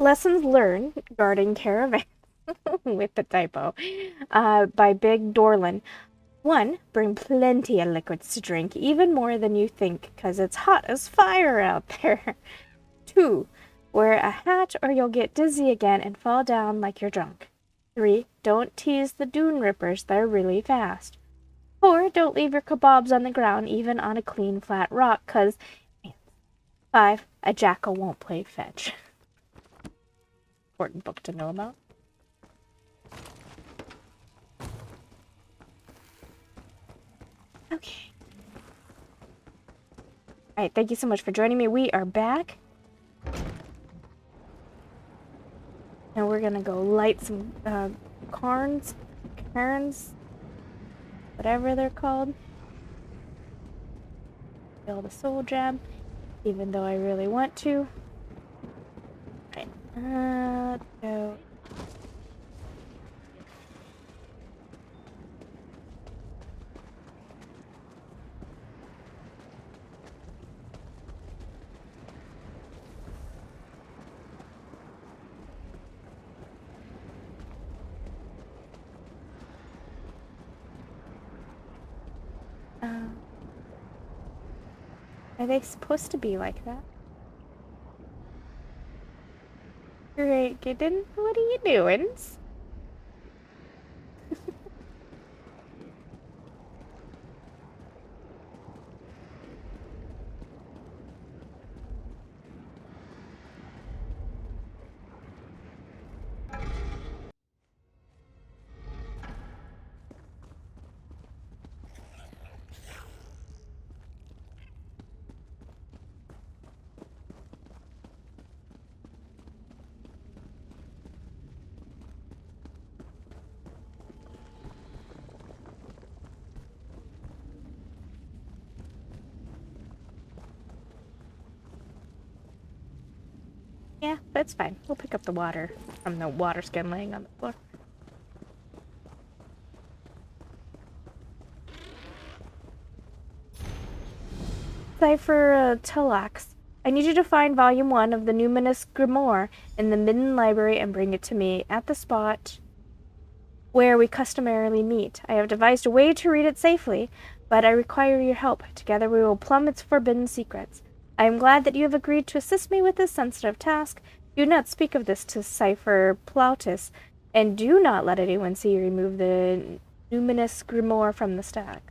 Lessons learned guarding caravans with the typo by Big Dorlin. 1. Bring plenty of liquids to drink, even more than you think, 'cause it's hot as fire out there. 2. Wear a hat or you'll get dizzy again and fall down like you're drunk. 3. Don't tease the dune rippers, they're really fast. 4. Don't leave your kebabs on the ground, even on a clean, flat rock, 'cause... 5. A jackal won't play fetch. Important book to know about. Okay. Alright, thank you so much for joining me. We are back. Now we're gonna go light some cairns, whatever they're called. Build a soul gem, even though I really want to. Alright, let's go. Are they supposed to be like that? Great, kitten. What are you doing? Yeah, that's fine. We'll pick up the water from the water skin laying on the floor. Cipher Telex. I need you to find Volume 1 of the Numinous Grimoire in the Midden Library and bring it to me at the spot where we customarily meet. I have devised a way to read it safely, but I require your help. Together we will plumb its forbidden secrets. I am glad that you have agreed to assist me with this sensitive task. Do not speak of this to Cipher Plautus, and do not let anyone see you remove the Numinous Grimoire from the stack.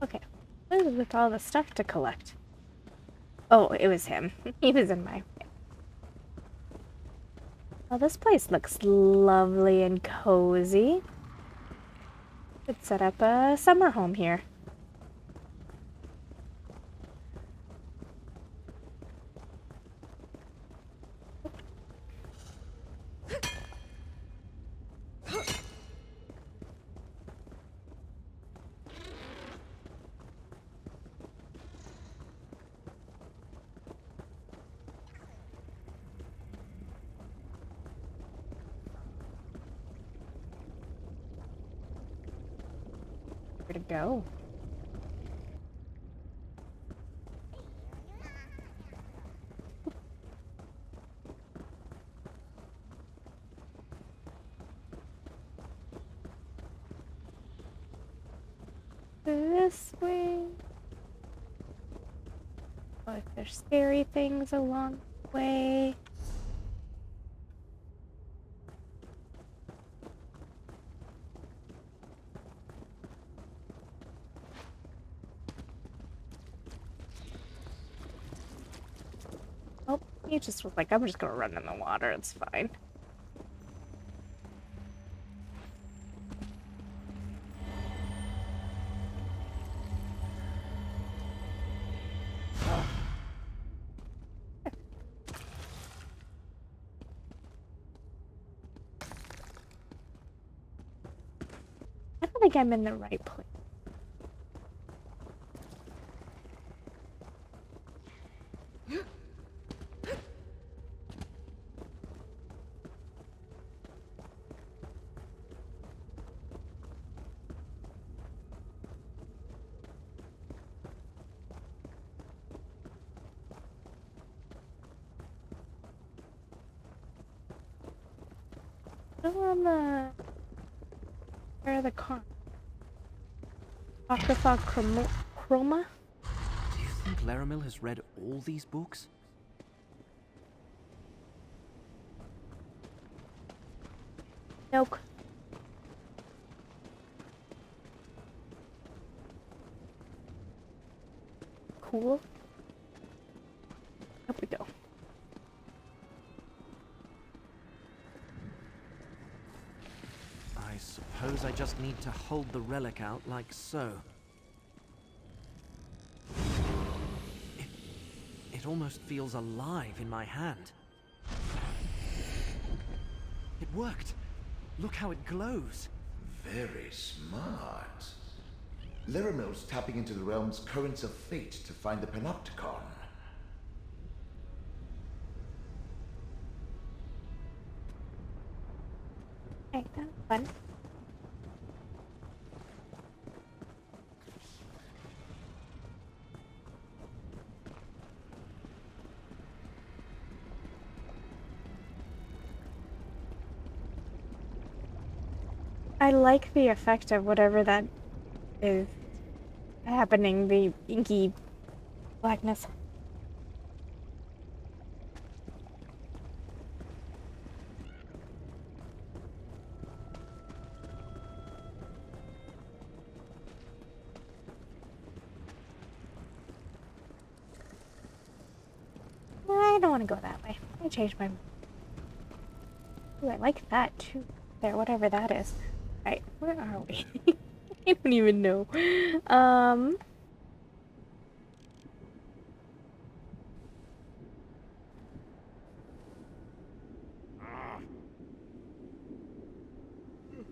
Okay, what is with all the stuff to collect? Oh, it was him. He was in my way. Well, this place looks lovely and cozy. Could set up a summer home here. Where to go? This way. Oh, if there's scary things along the way. Oh, he just was like, I'm just gonna run in the water, it's fine. I don't think I'm in the right place. Still on the... Where are the cons? Apocrypha Chroma? Do you think Laramil has read all these books? Nope. Cool. Up we go. I suppose I just need to hold the relic out like so. It almost feels alive in my hand. It worked. Look how it glows. Very smart. Laramil's tapping into the realm's currents of fate to find the Panopticon. Okay, that was fun. I like the effect of whatever that is happening, the inky blackness. I don't want to go that way. I changed my mind. Ooh, I like that too. There, whatever that is. Right, where are we? I don't even know.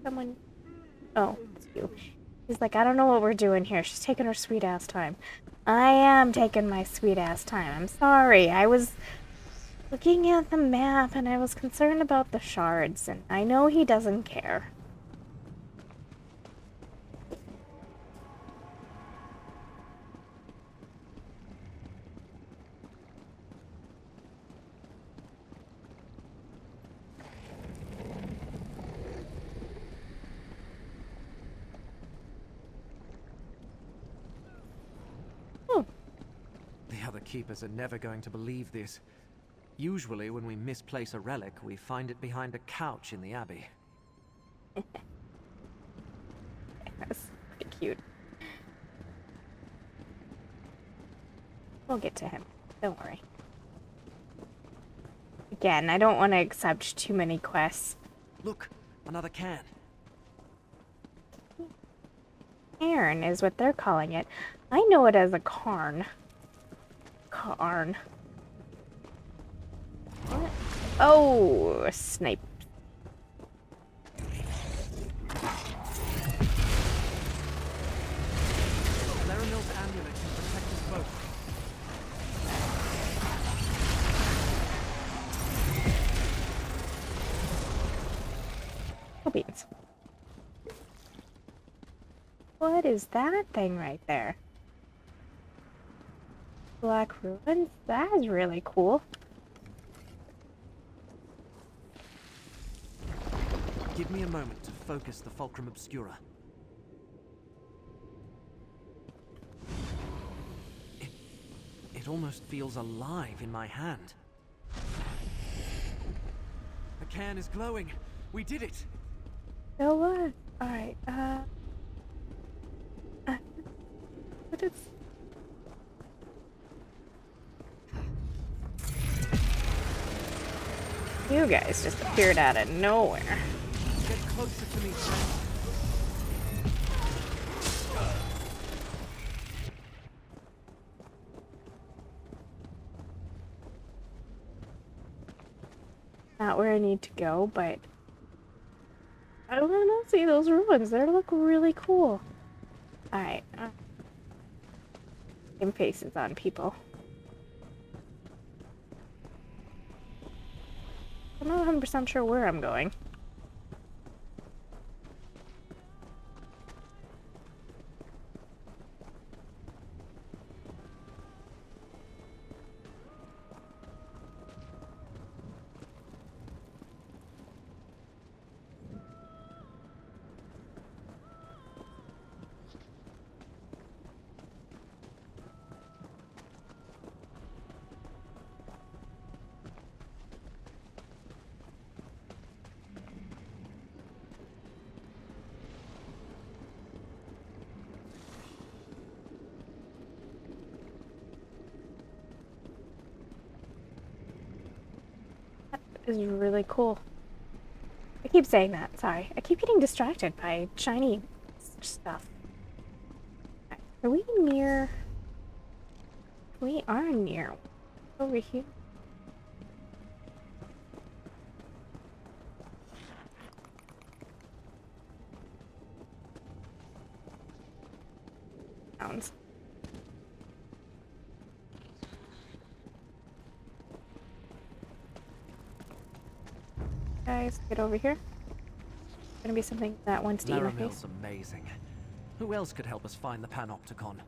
Someone. Oh, it's you. He's like, I don't know what we're doing here. She's taking her sweet ass time. I am taking my sweet ass time. I'm sorry. I was looking at the map and I was concerned about the shards, and I know he doesn't care. The other keepers are never going to believe this. Usually, when we misplace a relic, we find it behind a couch in the abbey. That's pretty cute. We'll get to him. Don't worry. Again, I don't want to accept too many quests. Look, another can. Cairn is what they're calling it. I know it as a cairn. Cairn. What? Oh, snipe. Laramil's amulet can protect us both. Oh, beans. What is that thing right there? Black ruins? That is really cool. Give me a moment to focus the fulcrum obscura. It almost feels alive in my hand. The can is glowing. We did it. So what? Alright, what is... You guys just appeared out of nowhere. Get closer to me, friend. Not where I need to go, but I don't want to see those ruins. They look really cool. Alright. Game faces on people. I'm not 100% sure where I'm going. is really cool. I keep saying that, sorry. I keep getting distracted by shiny stuff. Okay. Are we near... We are near. Over here. Sounds. Guys, get over here. Gonna be something that wants to eat my face. Laramil's amazing. Who else could help us find the Panopticon?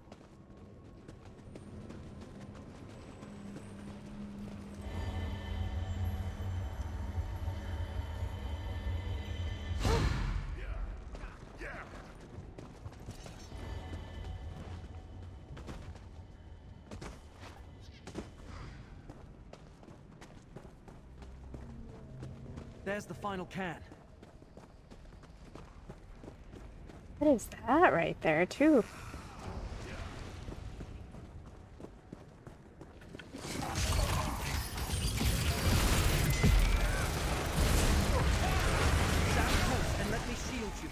There's the final can. What is that right there, too? Stand close and let me shield you.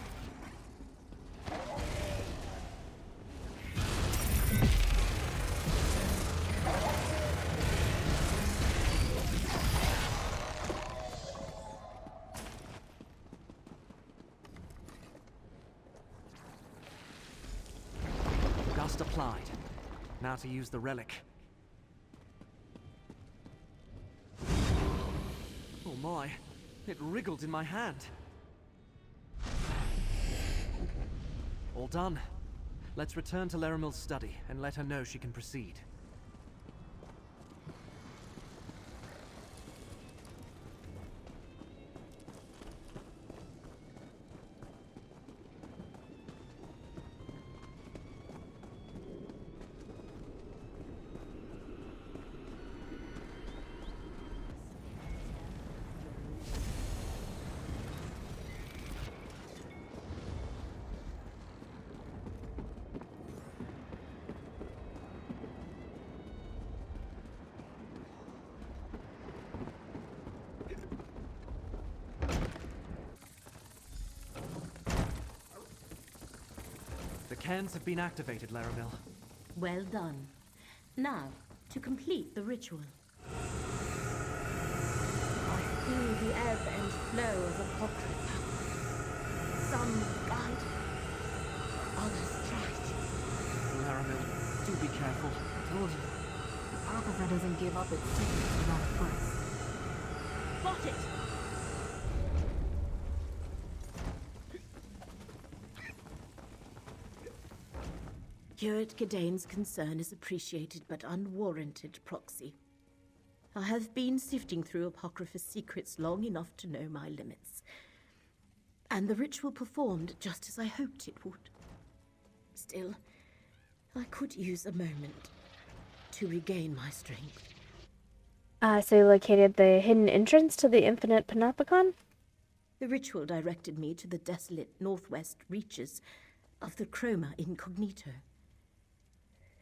Dust applied. Now to use the relic. Oh my, it wriggled in my hand. All done. Let's return to Laramil's study and let her know she can proceed. The cans have been activated, Laramil. Well done. Now, to complete the ritual. I feel the ebb and flow of Apocrypha. Some guide, others trash. Laramil, do be careful. Told you. Apocrypha doesn't give up its secrets without a price. Got it! Curate Gedane's concern is appreciated but unwarranted, Proxy. I have been sifting through Apocrypha's secrets long enough to know my limits. And the ritual performed just as I hoped it would. Still, I could use a moment to regain my strength. So you located the hidden entrance to the infinite Panopticon? The ritual directed me to the desolate northwest reaches of the Chroma Incognito.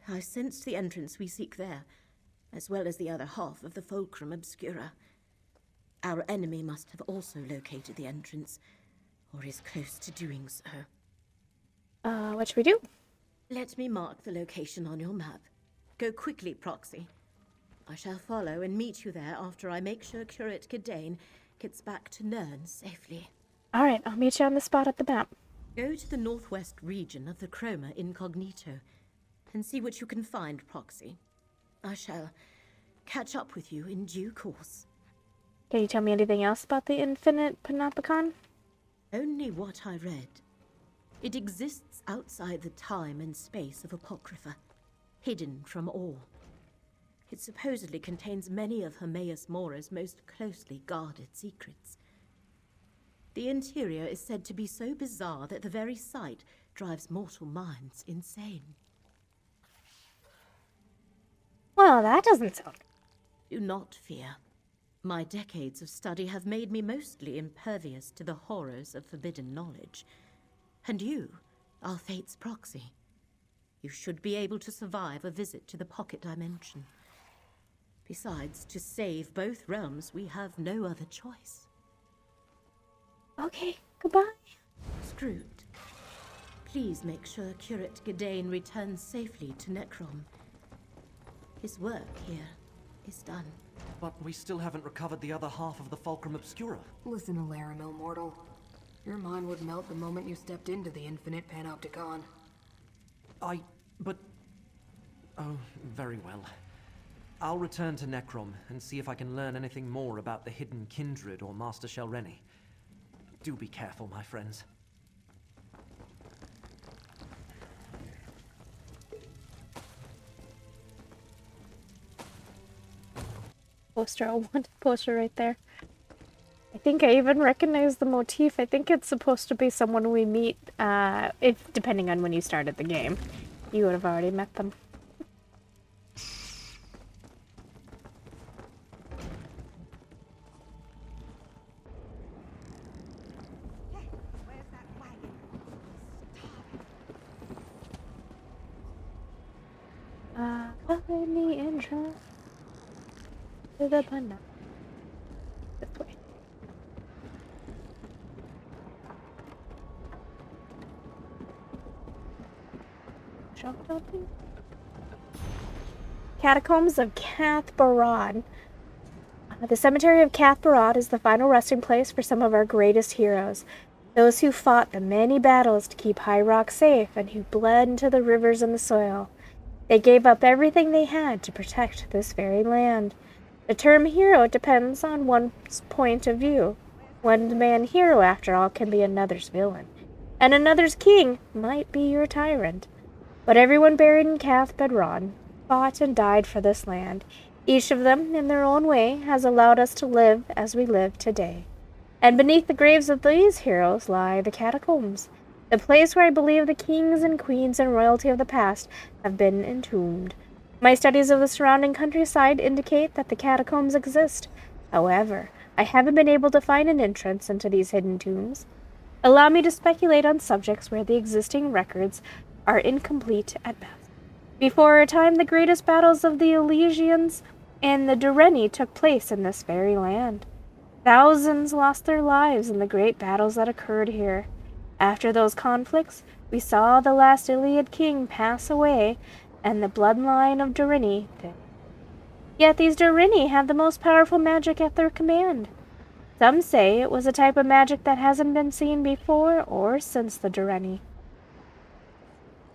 I sensed the entrance we seek there, as well as the other half of the Fulcrum Obscura. Our enemy must have also located the entrance, or is close to doing so. What should we do? Let me mark the location on your map. Go quickly, Proxy. I shall follow and meet you there after I make sure Curate Gedane gets back to Nern safely. Alright, I'll meet you on the spot at the map. Go to the northwest region of the Chroma Incognito and see what you can find, Proxy. I shall catch up with you in due course. Can you tell me anything else about the infinite Panopticon? Only what I read. It exists outside the time and space of Apocrypha, hidden from all. It supposedly contains many of Hermaeus Mora's most closely guarded secrets. The interior is said to be so bizarre that the very sight drives mortal minds insane. Well, that doesn't sound... Do not fear. My decades of study have made me mostly impervious to the horrors of forbidden knowledge. And you are Fate's proxy. You should be able to survive a visit to the pocket dimension. Besides, to save both realms, we have no other choice. Okay, goodbye. Screwed. Please make sure Curate Gadain returns safely to Necrom. His work here is done. But we still haven't recovered the other half of the Fulcrum Obscura. Listen to Laramil, mortal. Your mind would melt the moment you stepped into the infinite panopticon. But... Oh, very well. I'll return to Necrom and see if I can learn anything more about the hidden kindred or Master Shelreni. Do be careful, my friends. Poster, I want a poster right there. I think I even recognize the motif. I think it's supposed to be someone we meet, if depending on when you started the game. You would have already met them. Find the entrance to the banana. This way. Shop shopping? Catacombs of Cathbarad. The cemetery of Cathbarad is the final resting place for some of our greatest heroes. Those who fought the many battles to keep High Rock safe and who bled into the rivers and the soil. They gave up everything they had to protect this very land. The term hero depends on one's point of view. One man hero, after all, can be another's villain. And another's king might be your tyrant. But everyone buried in Cathbarad fought and died for this land. Each of them, in their own way, has allowed us to live as we live today. And beneath the graves of these heroes lie the catacombs, the place where I believe the kings and queens and royalty of the past have been entombed. My studies of the surrounding countryside indicate that the catacombs exist. However, I haven't been able to find an entrance into these hidden tombs. Allow me to speculate on subjects where the existing records are incomplete at best. Before our time, the greatest battles of the Elysians and the Dureni took place in this very land. Thousands lost their lives in the great battles that occurred here. After those conflicts, we saw the last Iliad king pass away, and the bloodline of Dureni thinned. Yet these Dureni have the most powerful magic at their command. Some say it was a type of magic that hasn't been seen before or since the Dureni.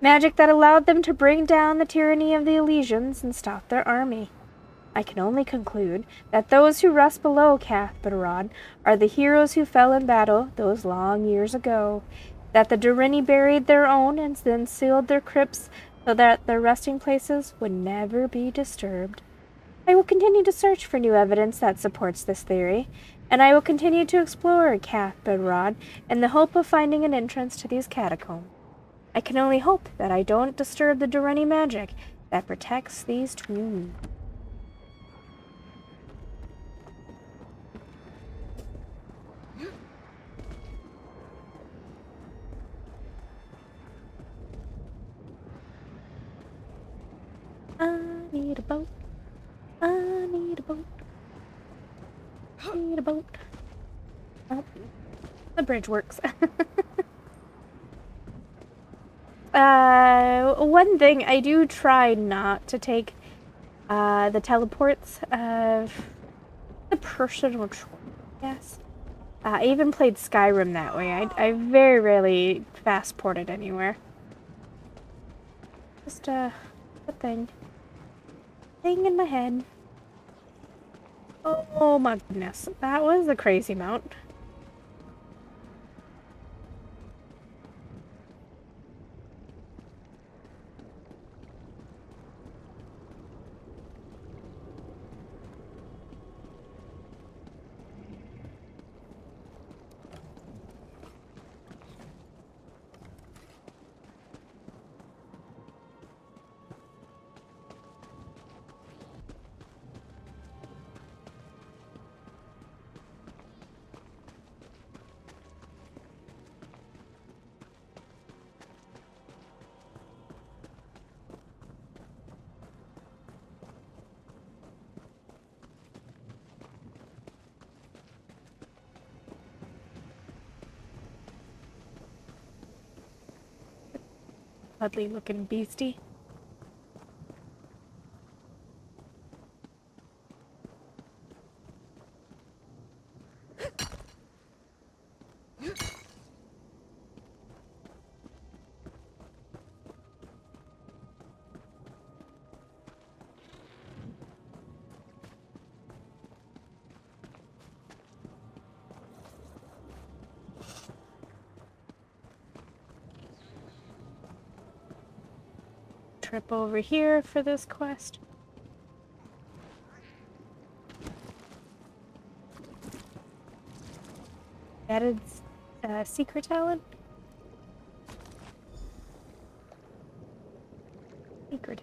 Magic that allowed them to bring down the tyranny of the Elysians and stop their army. I can only conclude that those who rest below Cathbarad are the heroes who fell in battle those long years ago, that the Dureni buried their own and then sealed their crypts so that their resting places would never be disturbed. I will continue to search for new evidence that supports this theory, and I will continue to explore Cathbarad in the hope of finding an entrance to these catacombs. I can only hope that I don't disturb the Dureni magic that protects these tombs. I need a boat. I need a boat. I need a boat. Oh, the bridge works. One thing, I do try not to take the teleports of the personal choice, yes. I even played Skyrim that way. I very rarely fast ported anywhere. Just a thing. Thing in my head. Oh my goodness. That was a crazy mount. Cuddly looking beastie. Trip over here for this quest. Added secret talent. Secret.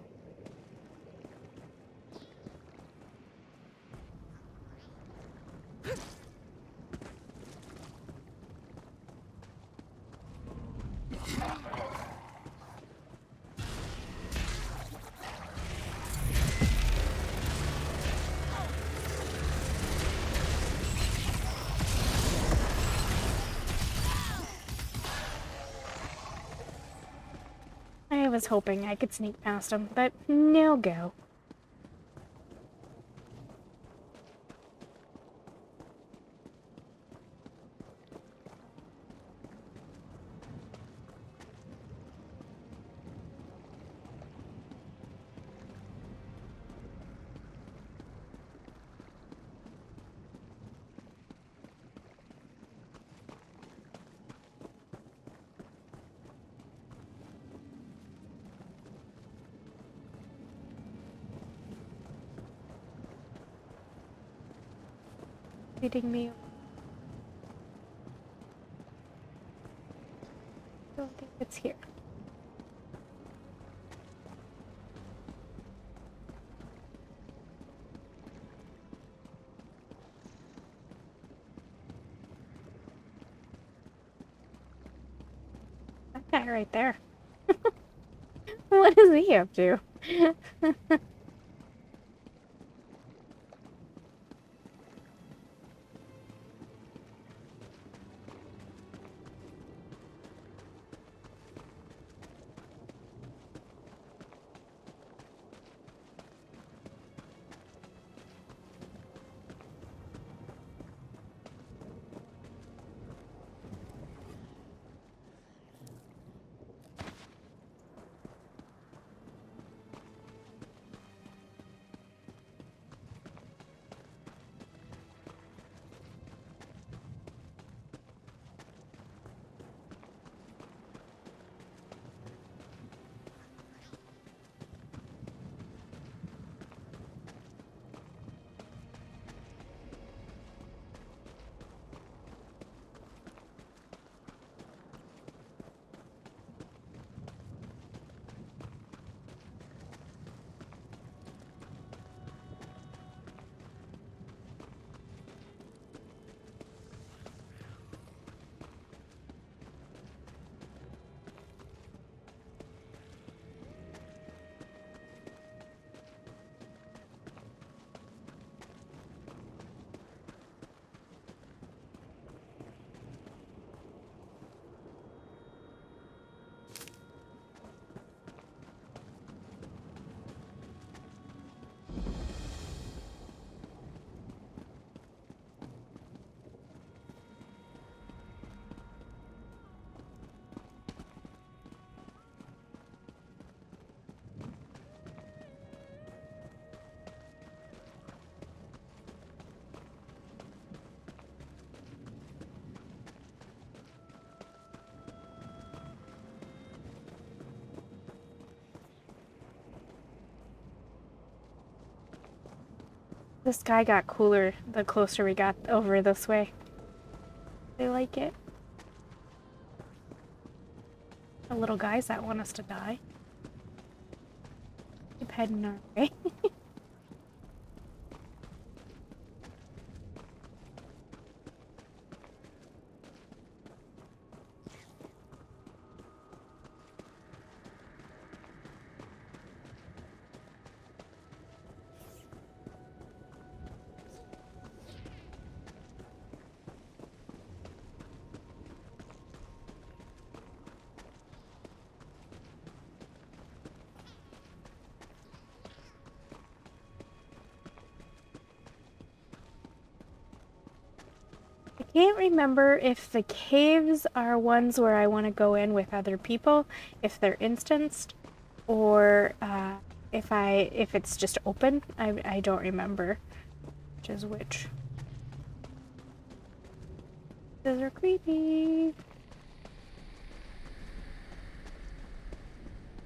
I was hoping I could sneak past him, but no go. Leading me. Don't think it's here. That guy right there. What is he up to? The sky got cooler the closer we got over this way. They like it. The little guys that want us to die. Keep heading our way. can't remember if the caves are ones where I want to go in with other people, if they're instanced, or if it's just open. I don't remember which is which. Those are creepy.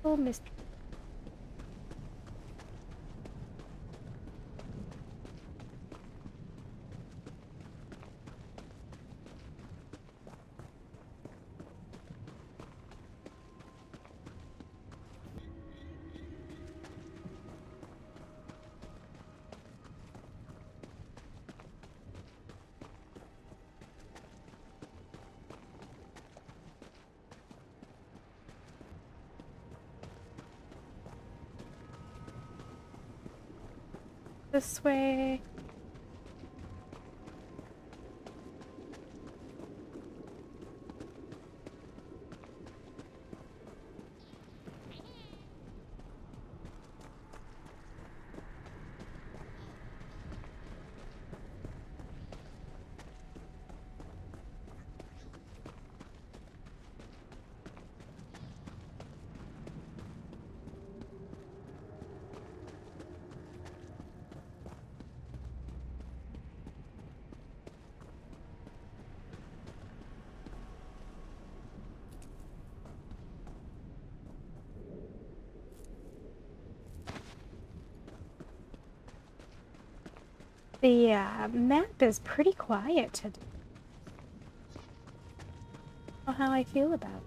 Oh, mystery. This way. The map is pretty quiet today. I don't know how I feel about it.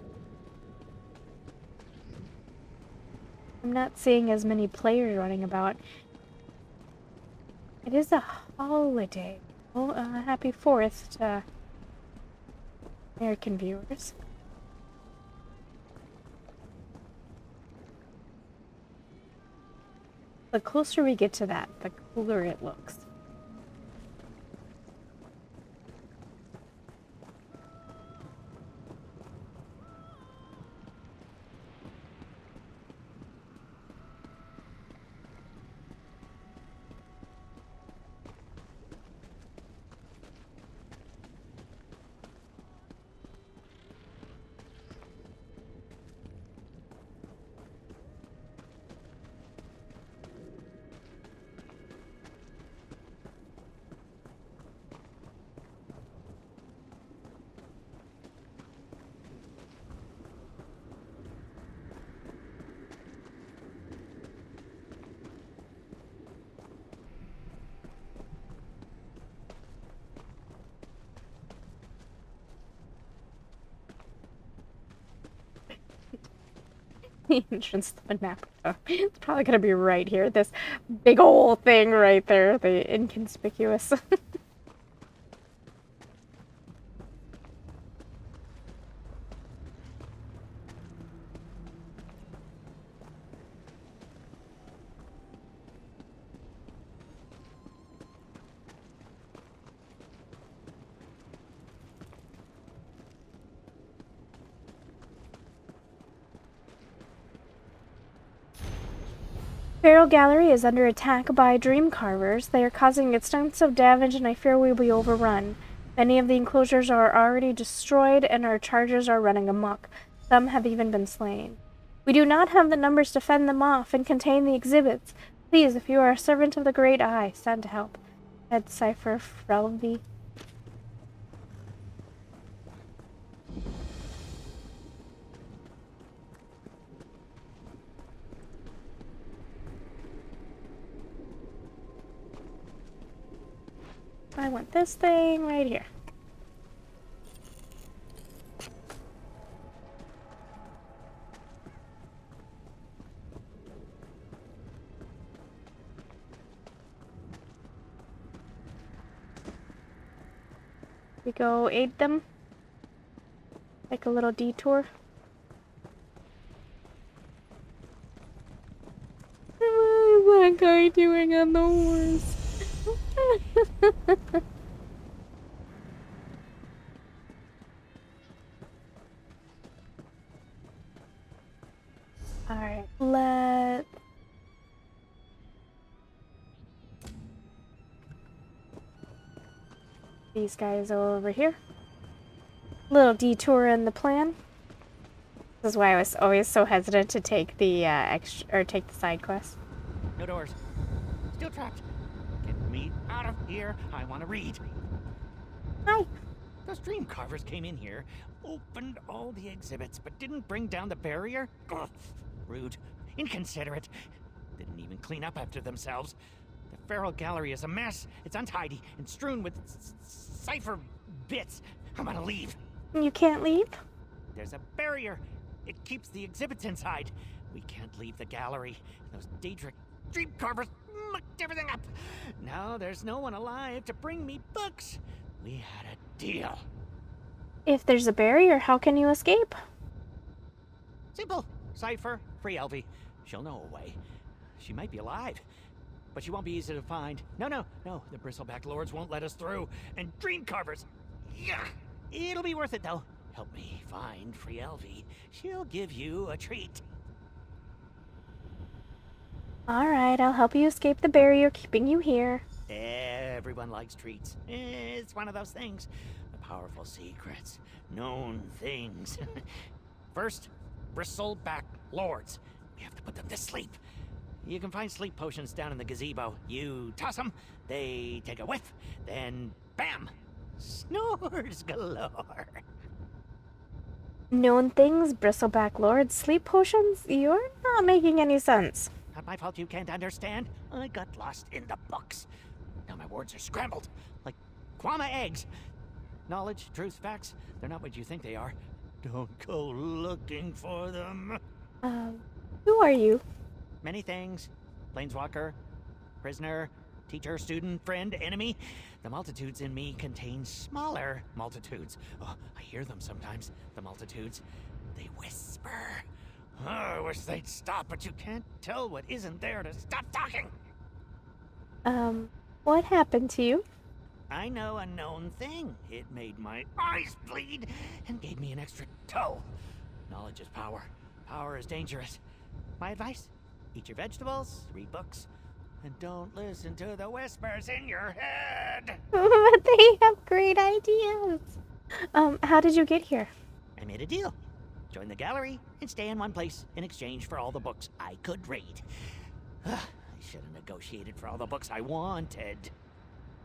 I'm not seeing as many players running about. It is a holiday. Well, happy 4th to American viewers. The closer we get to that, the cooler it looks. The entrance to the map. It's probably gonna be right here. This big old thing right there. The inconspicuous. Feral Gallery is under attack by dream carvers. They are causing extensive damage and I fear we will be overrun. Many of the enclosures are already destroyed and our chargers are running amok. Some have even been slain. We do not have the numbers to fend them off and contain the exhibits. Please, if you are a servant of the Great Eye, send help. Head Cipher Frelby. I want this thing right here. We go aid them. Take a little detour. What is that guy doing on the horse? Alright, let's these guys over here. Little detour in the plan. This is why I was always so hesitant to take the take the side quest. No doors. Still trapped. Get me out of here. I want to read. Hi. Those dream carvers came in here, opened all the exhibits, but didn't bring down the barrier? Ugh. Rude. Inconsiderate. Didn't even clean up after themselves. The feral gallery is a mess. It's untidy and strewn with cipher bits. I'm gonna leave. You can't leave? There's a barrier. It keeps the exhibits inside. We can't leave the gallery. Those Daedric dream carvers mucked everything up. Now there's no one alive to bring me books. We had a deal. If there's a barrier, how can you escape? Simple. Cipher, free Elvie. She'll know a way. She might be alive, but she won't be easy to find. No. The bristleback lords won't let us through. And dream carvers. Yuck. It'll be worth it, though. Help me find free Elvie. She'll give you a treat. Alright, I'll help you escape the barrier keeping you here. Everyone likes treats. It's one of those things. The powerful secrets. Known things. First, bristleback lords. We have to put them to sleep. You can find sleep potions down in the gazebo. You toss them, they take a whiff, then bam! Snores galore. Known things, bristleback lords, sleep potions? You're not making any sense. Not my fault you can't understand. I got lost in the books. Now my words are scrambled, like Kwama eggs. Knowledge, truth, facts, they're not what you think they are. Don't go looking for them. Who are you? Many things. Planeswalker, prisoner, teacher, student, friend, enemy. The multitudes in me contain smaller multitudes. Oh, I hear them sometimes, the multitudes. They whisper. Oh, I wish they'd stop, but you can't tell what isn't there to stop talking. What happened to you? I know a known thing. It made my eyes bleed and gave me an extra toe. Knowledge is power. Power is dangerous. My advice? Eat your vegetables, read books, and don't listen to the whispers in your head. But they have great ideas. How did you get here? I made a deal. Join the gallery and stay in one place in exchange for all the books I could read. I should have negotiated for all the books I wanted.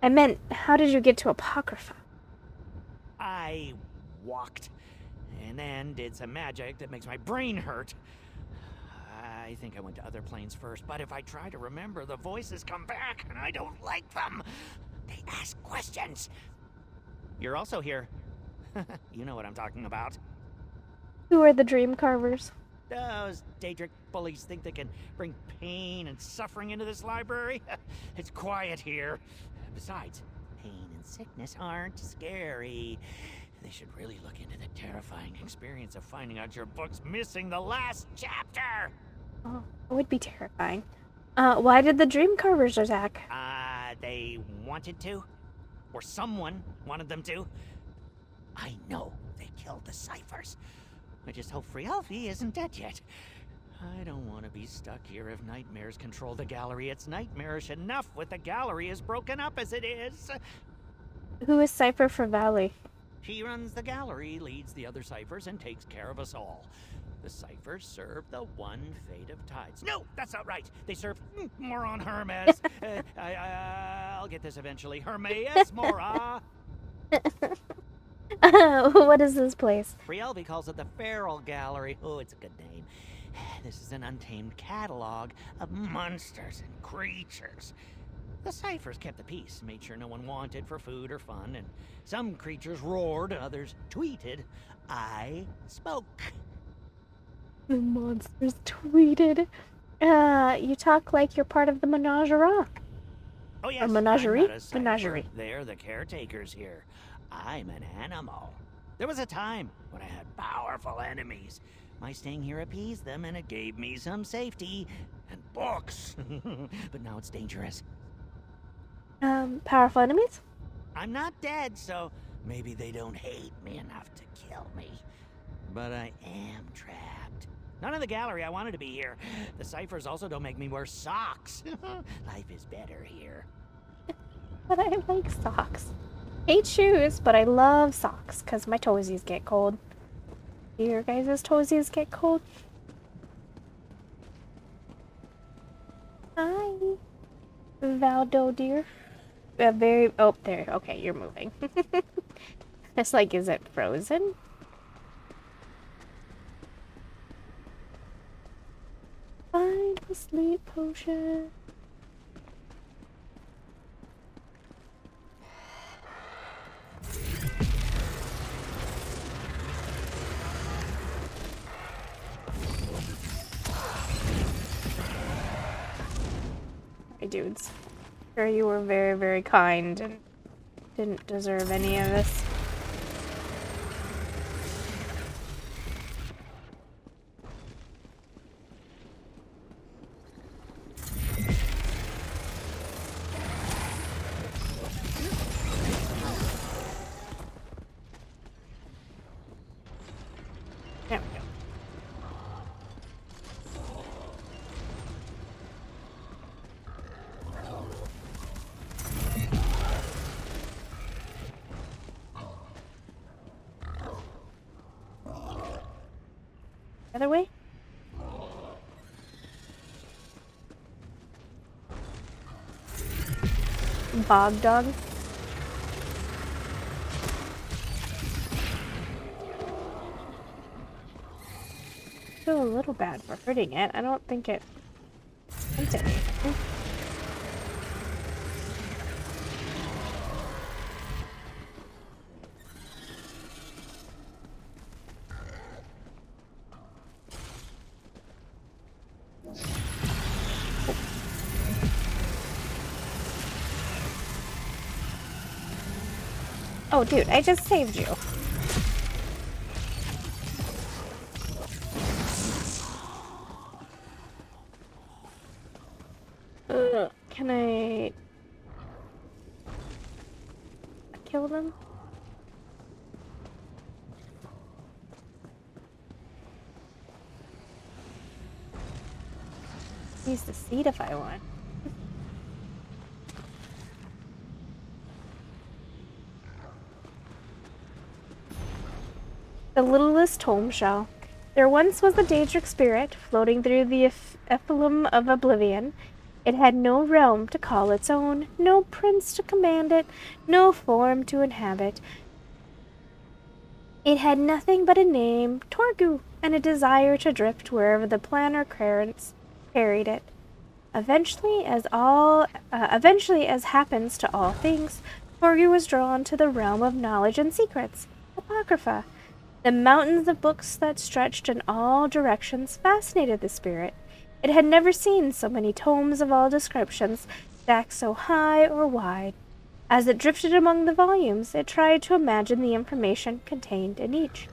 I meant, how did you get to Apocrypha? I walked, and then did some magic that makes my brain hurt. I think I went to other planes first, but if I try to remember, the voices come back, and I don't like them. They ask questions. You're also here. You know what I'm talking about. Who are the dream carvers? Those Daedric bullies think they can bring pain and suffering into this library. It's quiet here. Besides, pain and sickness aren't scary. They should really look into the terrifying experience of finding out your book's missing the last chapter. Oh, it would be terrifying. Why did the dream carvers attack? They wanted to. Or someone wanted them to. I know they killed the ciphers. I just hope free Elfie isn't dead yet. I don't want to be stuck here if nightmares control the gallery. It's nightmarish enough with the gallery as broken up as it is. Who is Cypher for Valley? She runs the gallery, leads the other ciphers, and takes care of us all. The ciphers serve the one fate of tides. No, that's not right. They serve Moron Hermes. I'll get this eventually. Hermes Mora. What is this place? Frielby calls it the Feral Gallery. Oh, it's a good name. This is an untamed catalog of monsters and creatures. The ciphers kept the peace, made sure no one wanted for food or fun, and some creatures roared, others tweeted. I spoke. The monsters tweeted. You talk like you're part of the menagerie. Oh yes, Or menagerie? I'm not a cipher. Menagerie. They're the caretakers here. I'm an animal. There was a time when I had powerful enemies. My staying here appeased them, and it gave me some safety and books. But now it's dangerous. Powerful enemies? I'm not dead, so maybe they don't hate me enough to kill me. But I am trapped. None of the gallery I wanted to be here. The ciphers also don't make me wear socks. Life is better here. But I like socks. Hate shoes, but I love socks because my toesies get cold. Do your guys' toesies get cold? Hi, Valdo dear. Oh, there. Okay, you're moving. It's like, is it frozen? Find a sleep potion. Hey, dudes. Sure, you were very, very kind and didn't deserve any of this. There we go. Other way? Bog dog. Feel a little bad for hurting it. I don't think it meant anything. Oh, dude, I just saved you. Can I kill them? Use the seed if I want. The littlest home shell. There once was a Daedric spirit floating through the efflume of oblivion. It had no realm to call its own, no prince to command it, no form to inhabit. It had nothing but a name, Torgu, and a desire to drift wherever the plan or currents carried it. Eventually, as happens to all things, Torgu was drawn to the realm of knowledge and secrets, Apocrypha. The mountains of books that stretched in all directions fascinated the spirit. It had never seen so many tomes of all descriptions stacked so high or wide. As it drifted among the volumes, it tried to imagine the information contained in each.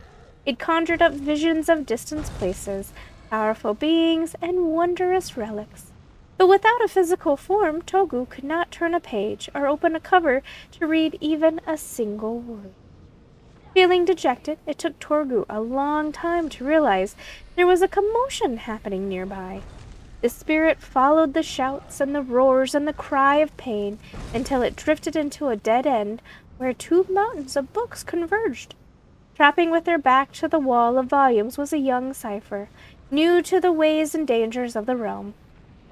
It conjured up visions of distant places, powerful beings, and wondrous relics. But without a physical form, Torgu could not turn a page or open a cover to read even a single word. Feeling dejected, it took Torgu a long time to realize there was a commotion happening nearby. The spirit followed the shouts and the roars and the cry of pain until it drifted into a dead end where two mountains of books converged. Trapping with their back to the wall of volumes was a young cipher, new to the ways and dangers of the realm.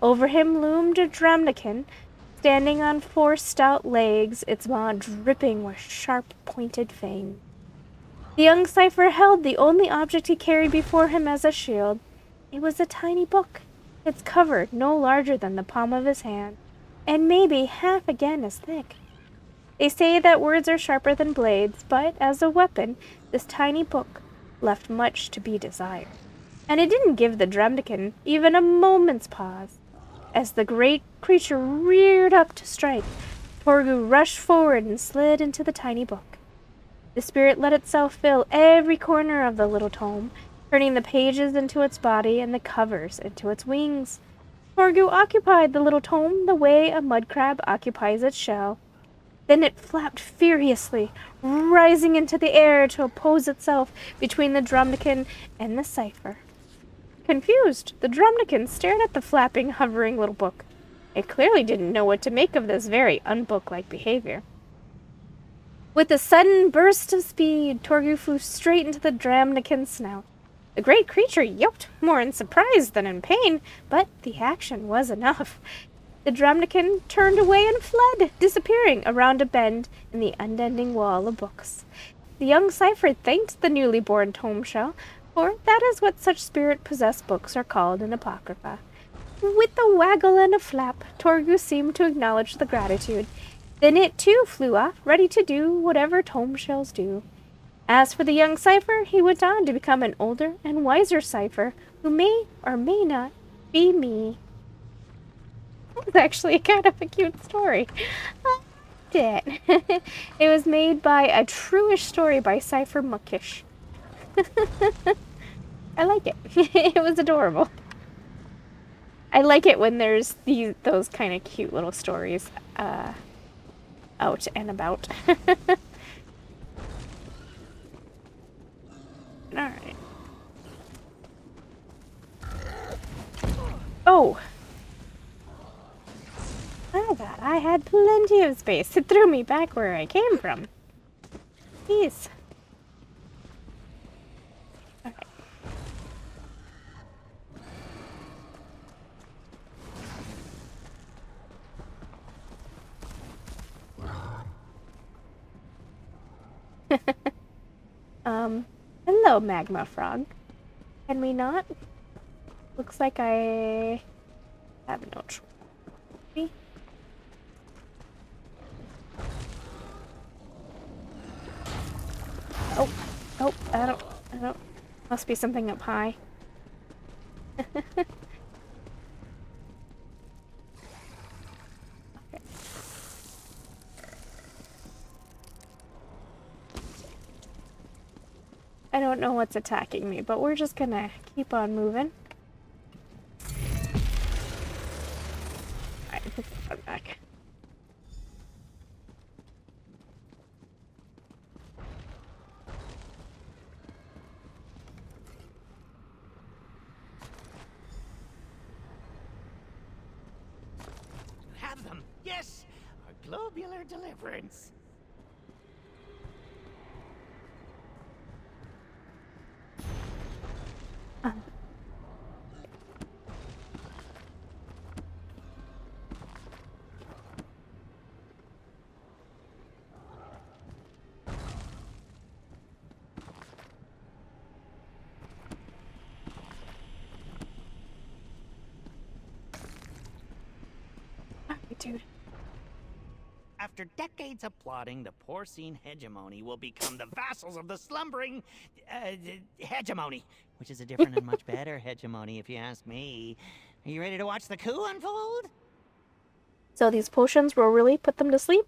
Over him loomed a Dramnican, standing on 4 stout legs, its maw dripping with sharp-pointed fangs. The young cipher held the only object he carried before him as a shield. It was a tiny book, its cover no larger than the palm of his hand, and maybe half again as thick. They say that words are sharper than blades, but as a weapon, this tiny book left much to be desired. And it didn't give the Dramnican even a moment's pause. As the great creature reared up to strike, Torgu rushed forward and slid into the tiny book. The spirit let itself fill every corner of the little tome, turning the pages into its body and the covers into its wings. Torgu occupied the little tome the way a mud crab occupies its shell. Then it flapped furiously, rising into the air to oppose itself between the Dramnican and the cipher. Confused, the Dramnican stared at the flapping, hovering little book. It clearly didn't know what to make of this very unbook-like behavior. With a sudden burst of speed, Torgu flew straight into the Dramnikin's snout. The great creature yelped, more in surprise than in pain, but the action was enough. The Dramnikin turned away and fled, disappearing around a bend in the unending wall of books. The young cipher thanked the newly born tome shell, for that is what such spirit-possessed books are called in Apocrypha. With a waggle and a flap, Torgu seemed to acknowledge the gratitude. Then it too flew off, ready to do whatever tome shells do. As for the young cipher, he went on to become an older and wiser cipher who may or may not be me. It was actually kind of a cute story. I liked it. It was made by a truish story by Cipher Muckish. I like it. It was adorable. I like it when there's those kind of cute little stories out and about. Alright. Oh! I thought I had plenty of space. It threw me back where I came from. Jeez. Okay. Hello, Magma Frog. Can we not? Looks like I have no choice. Oh, I don't, must be something up high. Okay. I don't know what's attacking me, but we're just gonna keep on moving. Alright, put this one back. Have them. Yes! Our globular deliverance. Dude. After decades of plotting, the porcine hegemony will become the vassals of the slumbering hegemony, which is a different and much better hegemony, if you ask me. Are you ready to watch the coup unfold? So these potions will really put them to sleep?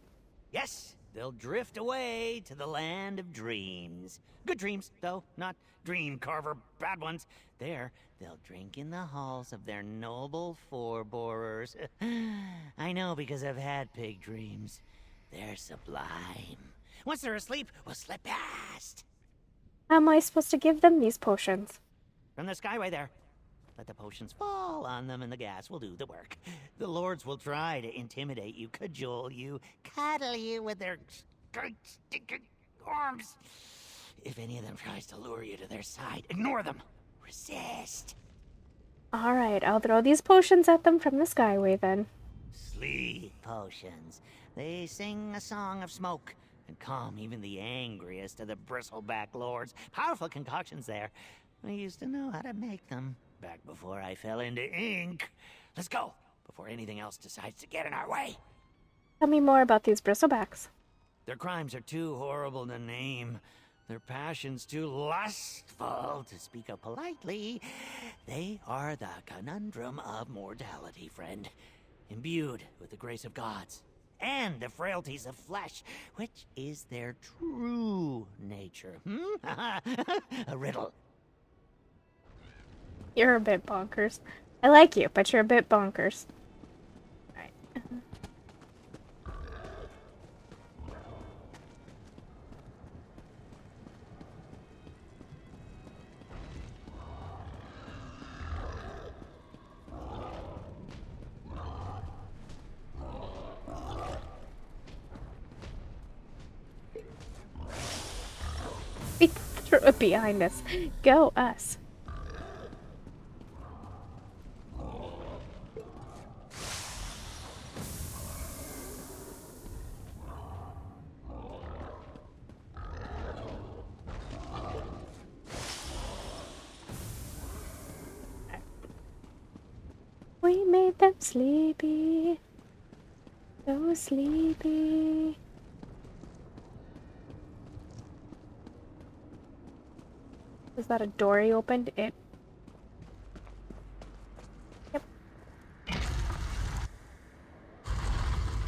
Yes, they'll drift away to the land of dreams. Good dreams, though, not dream carver bad ones. There, they'll drink in the halls of their noble forebearers. I know because I've had pig dreams. They're sublime. Once they're asleep, we'll slip past. How am I supposed to give them these potions? From the skyway there. Let the potions fall on them and the gas will do the work. The lords will try to intimidate you, cajole you, cuddle you with their stinking arms. If any of them tries to lure you to their side, ignore them. Resist. Alright, I'll throw these potions at them from the skyway then. Sleep potions. They sing a song of smoke and calm even the angriest of the bristleback lords. Powerful concoctions there. I used to know how to make them back before I fell into ink. Let's go before anything else decides to get in our way. Tell me more about these bristlebacks. Their crimes are too horrible to name. Their passions too lustful to speak of politely. They are the conundrum of mortality, friend. Imbued with the grace of gods and the frailties of flesh, which is their true nature. A riddle. You're a bit bonkers. I like you, but you're a bit bonkers. Alright. throw it behind us. Go us. We made them sleepy. So sleepy. Was that a door he opened? It. Yep.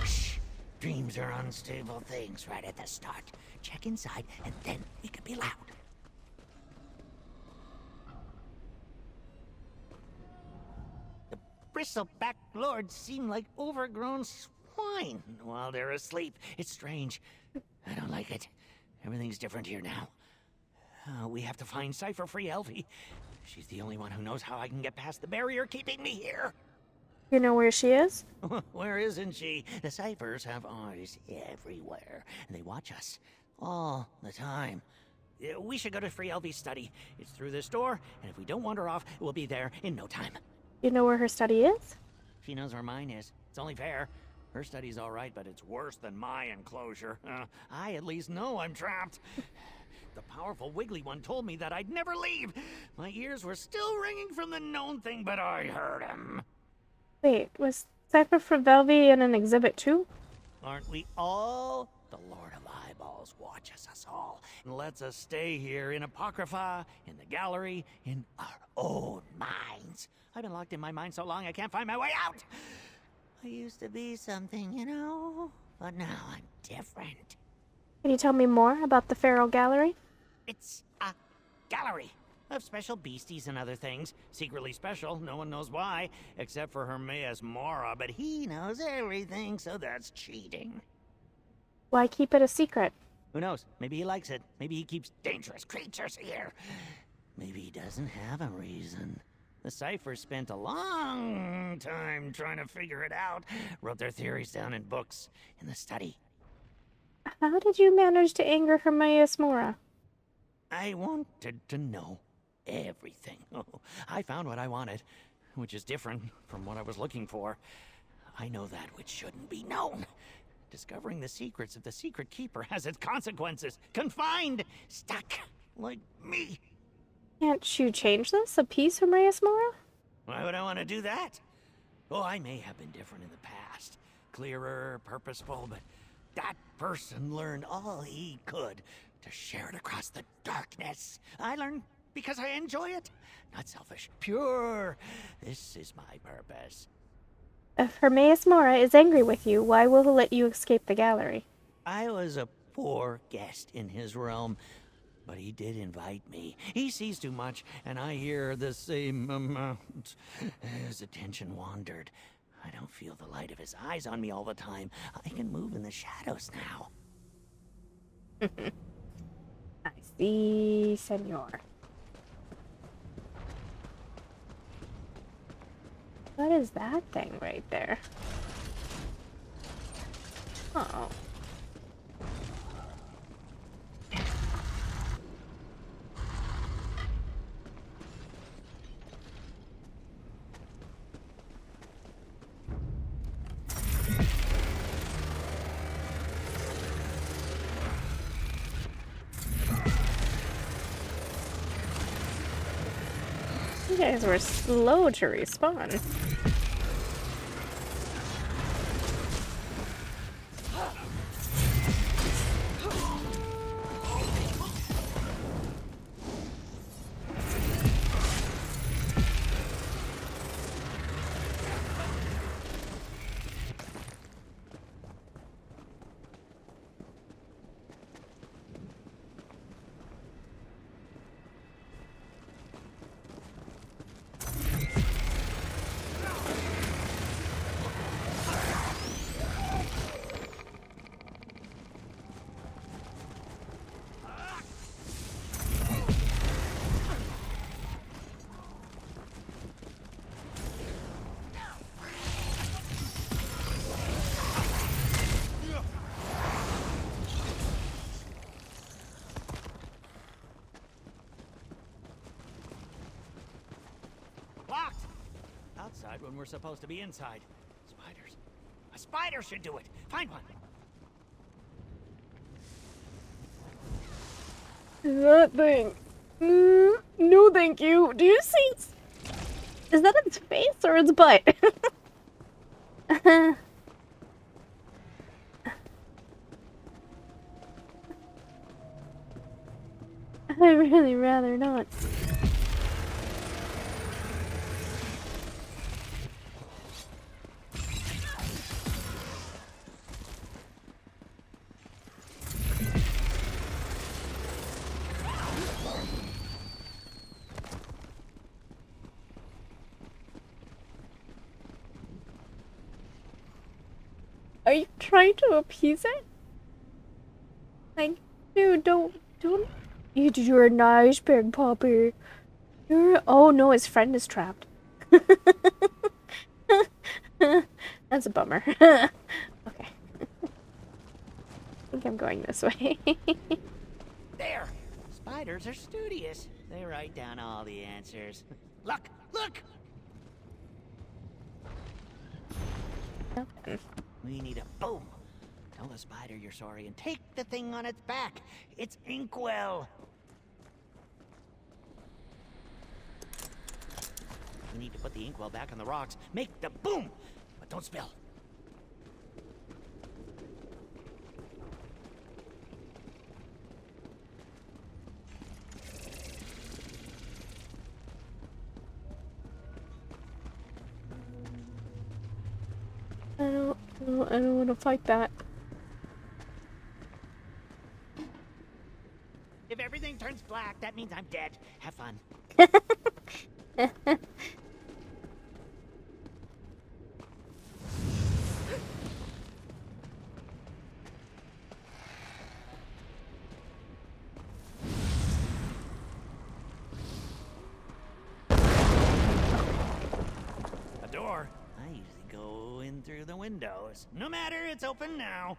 Shh. Dreams are unstable things right at the start. Check inside, and then we can be loud. The bristleback lords seem like overgrown swine while they're asleep. It's strange. I don't like it. Everything's different here now. We have to find Cypher Free Elfie. She's the only one who knows how I can get past the barrier keeping me here. You know where she is? Where isn't she? The Cyphers have eyes everywhere, and they watch us all the time. We should go to Free Elfie's study. It's through this door, and if we don't wander off, we'll be there in no time. You know where her study is? She knows where mine is. It's only fair. Her study's all right, but it's worse than my enclosure. I at least know I'm trapped. The powerful wiggly one told me that I'd never leave. My ears were still ringing from the known thing, but I heard him. Wait, was Cypher for Velvy in an exhibit too? Aren't we all? The Lord of Eyeballs watches us all and lets us stay here in Apocrypha, in the gallery, in our own minds. I've been locked in my mind so long I can't find my way out. I used to be something, you know, but now I'm different. Can you tell me more about the Feral Gallery? It's a gallery of special beasties and other things. Secretly special, no one knows why, except for Hermaeus Mora, but he knows everything, so that's cheating. Why keep it a secret? Who knows? Maybe he likes it. Maybe he keeps dangerous creatures here. Maybe he doesn't have a reason. The Cyphers spent a long time trying to figure it out. Wrote their theories down in books, in the study. How did you manage to anger Hermaeus Mora? I wanted to know everything. Oh, I found what I wanted, which is different from what I was looking for. I know that which shouldn't be known. Discovering the secrets of the Secret Keeper has its consequences. Confined, stuck, like me. Can't you change this a piece, Hermaeus Mora? Why would I want to do that? Oh, I may have been different in the past. Clearer, purposeful, but that person learned all he could to share it across the darkness. I learned because I enjoy it. Not selfish, pure. This is my purpose. If Hermaeus Mora is angry with you, why will he let you escape the gallery? I was a poor guest in his realm, but he did invite me. He sees too much, and I hear the same amount. His attention wandered. I don't feel the light of his eyes on me all the time. I can move in the shadows now. I see, senor. What is that thing right there? Oh. You guys were slow to respawn. locked. Outside when we're supposed to be inside. Spiders. A spider should do it. Find one. That thing. No, thank you. Do you see? Is that its face or its butt? I'd really rather not. Are you trying to appease it? Like, dude, don't. You're a nice big puppy. Oh no, his friend is trapped. That's a bummer. Okay. I think I'm going this way. There. Spiders are studious. They write down all the answers. Look! Look! Okay. We need a boom. Tell the spider you're sorry and take the thing on its back. It's inkwell. We need to put the inkwell back on the rocks. Make the boom, but don't spill. I don't want to fight that. If everything turns black, that means I'm dead. Have fun. A door? I usually go in through the windows. No matter, it's open now.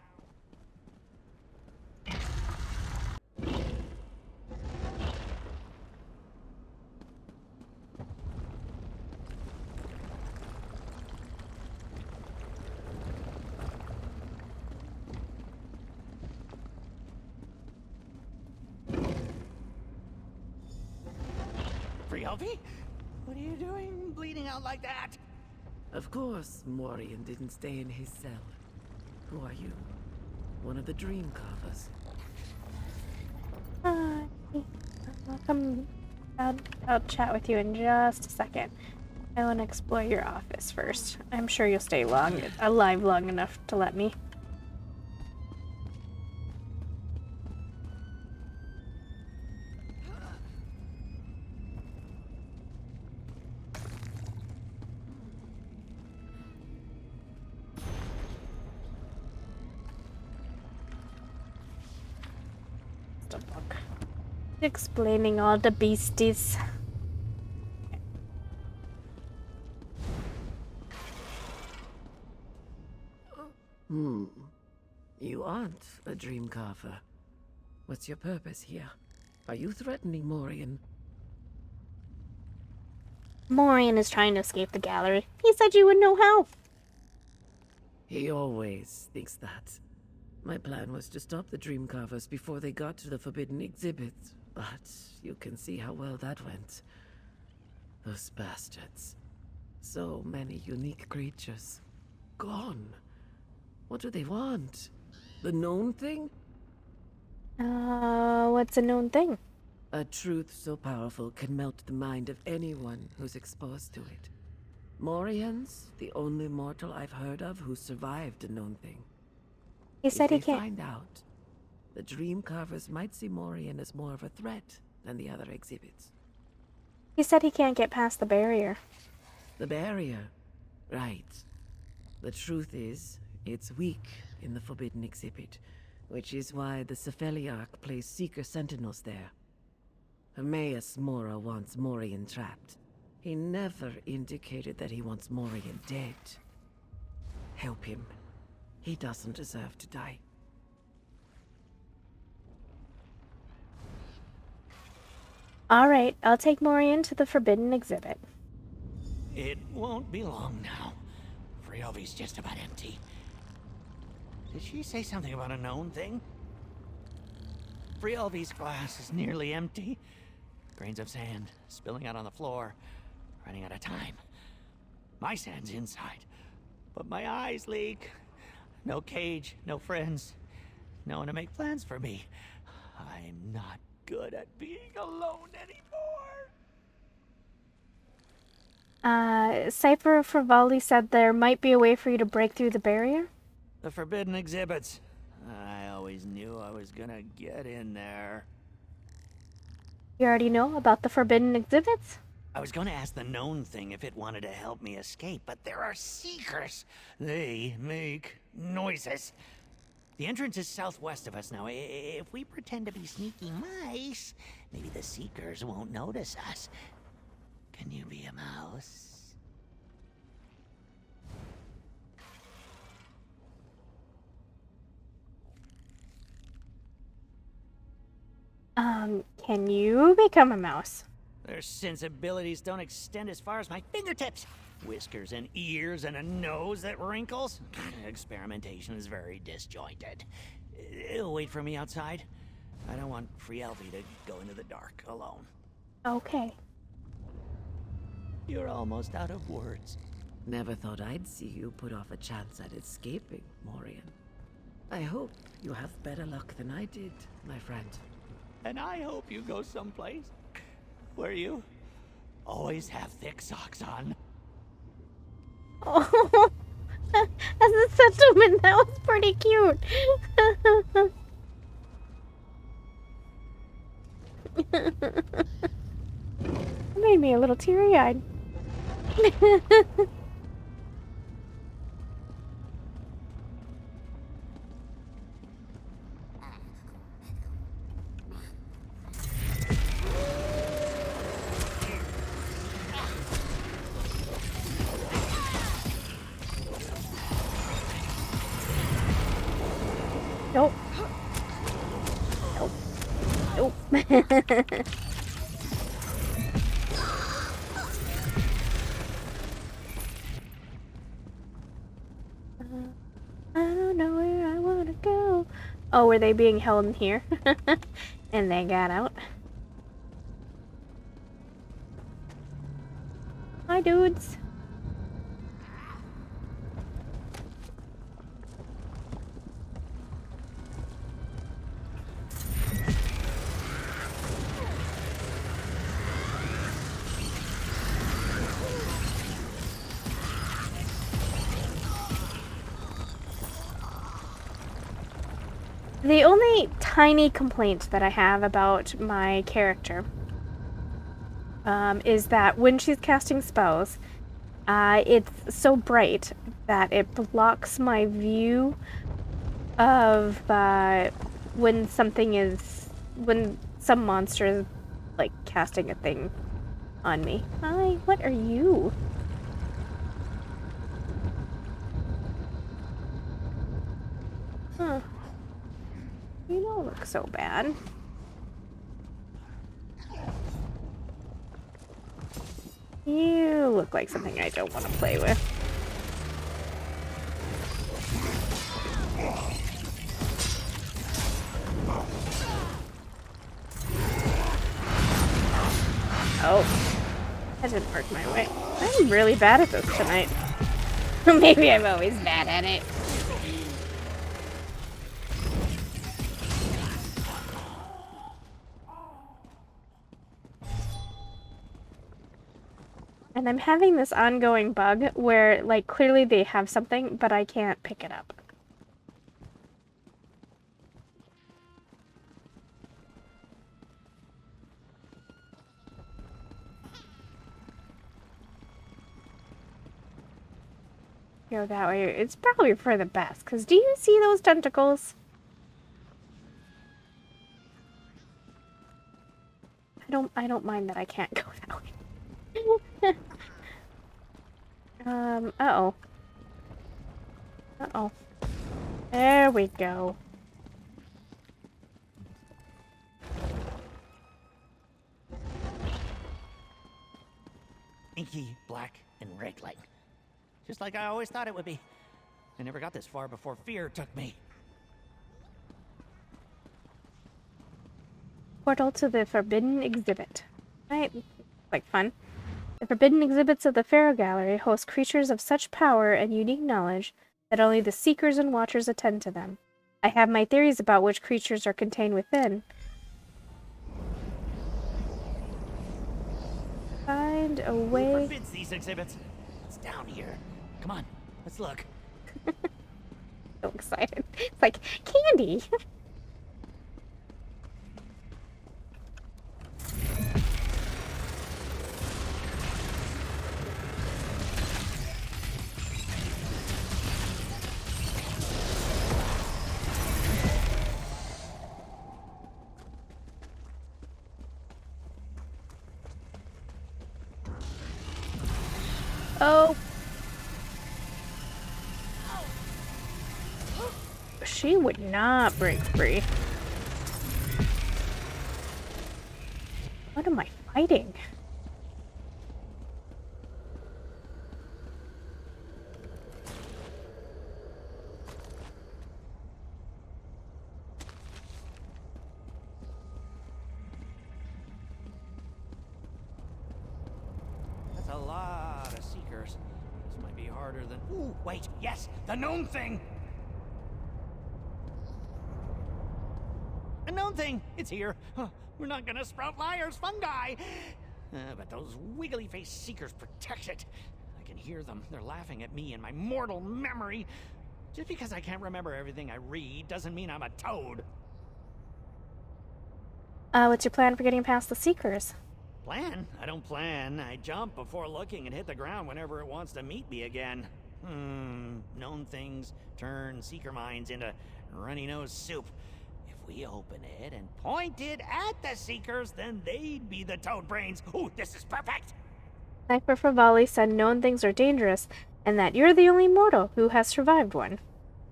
Frielvi? What are you doing bleeding out like that? Of course, Morrowind didn't stay in his cell. Who are you? One of the dream carvers. Hi. I'll chat with you in just a second. I want to explore your office first. I'm sure you'll stay alive long enough to let me. The book explaining all the beasties. You aren't a dream carver. What's your purpose here? Are you threatening Morrowind? Morrowind is trying to escape the gallery. He said you would know how. He always thinks that. My plan was to stop the dream carvers before they got to the forbidden exhibit, but you can see how well that went. Those bastards. So many unique creatures. Gone. What do they want? The known thing? What's a known thing? A truth so powerful can melt the mind of anyone who's exposed to it. Morian's the only mortal I've heard of who survived a known thing. He said he If they can't. find out, the dream carvers might see Morrowind as more of a threat than the other exhibits. He said he can't get past the barrier. The barrier. Right. The truth is, it's weak in the forbidden exhibit, which is why the Cephaliarch placed Seeker Sentinels there. Hermaeus Mora wants Morrowind trapped. He never indicated that he wants Morrowind dead. Help him. He doesn't deserve to die. Alright, I'll take Morrowind to the forbidden exhibit. It won't be long now. Frielvi's just about empty. Did she say something about a known thing? Frielvi's glass is nearly empty. Grains of sand spilling out on the floor, running out of time. My sand's inside, but my eyes leak. No cage, no friends, no one to make plans for me. I'm not good at being alone anymore. Cypher Frivaldi said there might be a way for you to break through the barrier. The forbidden exhibits. I always knew I was gonna get in there. You already know about the forbidden exhibits? I was gonna ask the known thing if it wanted to help me escape, but there are seekers. They make noises. The entrance is southwest of us now. If we pretend to be sneaky mice, maybe the seekers won't notice us. Can you be a mouse? Can you become a mouse? Their sensibilities don't extend as far as my fingertips. Whiskers and ears and a nose that wrinkles. Experimentation is very disjointed. Wait for me outside. I don't want Frielvi to go into the dark alone. Okay. You're almost out of words. Never thought I'd see you put off a chance at escaping, Morian. I hope you have better luck than I did, my friend. And I hope you go someplace where you always have thick socks on. Oh, as a sentiment, that was pretty cute. It made me a little teary-eyed. Nope. Nope. Nope. I don't know where I want to go. Oh, were they being held in here? And they got out. Hi, dudes. The only tiny complaint that I have about my character is that when she's casting spells, it's so bright that it blocks my view of when some monster is like casting a thing on me. Hi, what are you? Huh. You don't look so bad. You look like something I don't want to play with. Oh, that didn't work my way. I'm really bad at this tonight. Maybe I'm always bad at it. And I'm having this ongoing bug where, like, clearly they have something, but I can't pick it up. Go that way. It's probably for the best, because do you see those tentacles? I don't mind that I can't go that way. Uh-oh. Uh-oh. There we go. inky black and red light. Just like I always thought it would be. I never got this far before fear took me. Portal to the Forbidden Exhibit. Right? Like fun. The Forbidden Exhibits of the Pharaoh Gallery host creatures of such power and unique knowledge that only the Seekers and Watchers attend to them. I have my theories about which creatures are contained within. Find a Who way... forbids these exhibits? It's down here. Come on, let's look. So excited. It's like candy. Oh. She would not break free. What am I fighting? That's a lot of Seekers. This might be harder than... Ooh, wait, yes, the known thing! A known thing! It's here! Huh, we're not gonna sprout liars, fungi! But those wiggly-faced Seekers protect it. I can hear them. They're laughing at me and my mortal memory. Just because I can't remember everything I read doesn't mean I'm a toad. What's your plan for getting past the Seekers? Plan? I don't plan. I jump before looking and hit the ground whenever it wants to meet me again. Known things turn Seeker minds into runny-nosed soup. If we open it and point it at the Seekers, then they'd be the toad brains. Ooh, this is perfect! Sniper Favali said known things are dangerous, and that you're the only mortal who has survived one.